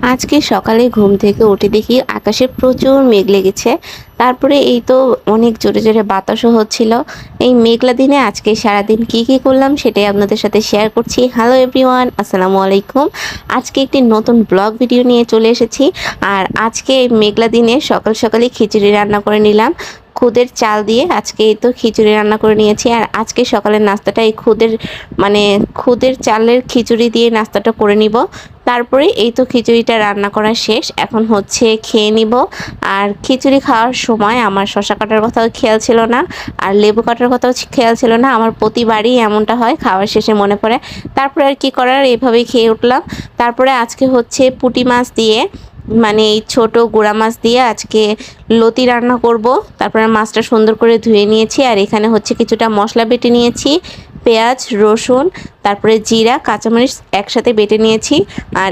আজকে সকালে ঘুম থেকে উঠে দেখি আকাশে প্রচুর মেঘ লেগেছে। তারপরে এই তো অনেক জোরে জোরে বাতাসও হচ্ছিল। এই মেঘলা দিনে আজকে সারাদিন কি করলাম সেটাই আপনাদের সাথে শেয়ার করছি। হ্যালো এভরিওয়ান, আসসালামু আলাইকুম। আজকে একটি নতুন ব্লগ ভিডিও নিয়ে চলে এসেছি। আর আজকে এই মেঘলা দিনে সকাল সকালে খিচুড়ি রান্না করে নিলাম। খুদের চাল দিয়ে আজকে এই তো খিচুড়ি রান্না করে নিয়েছি। আর আজকে সকালের নাস্তাটা এই খুদের চালের খিচুড়ি দিয়ে নাস্তাটা করে নিব। তারপরে এই তো খিচুড়িটা রান্না করা শেষ, এখন হচ্ছে খেয়ে নিব। আর খিচুড়ি খাওয়ার সময় আমার শসা কাটার কথাও খেয়াল ছিল না, আর লেবু কাটার কথাও খেয়াল ছিল না। আমার প্রতিবারই এমনটা হয়, খাওয়ার শেষে মনে পড়ে। তারপরে আর কি করার, এভাবেই খেয়ে উঠলাম। তারপরে আজকে হচ্ছে পুঁটি মাছ দিয়ে, মানে এই ছোট গুঁড়া মাছ দিয়ে আজকে লতি রান্না করব। তারপরে মাছটা সুন্দর করে ধুয়ে নিয়েছি। আর এখানে হচ্ছে কিছুটা মশলা বেটে নিয়েছি, পেঁয়াজ, রসুন, তারপরে জিরা, কাঁচামরিচ একসাথে বেটে নিয়েছি। আর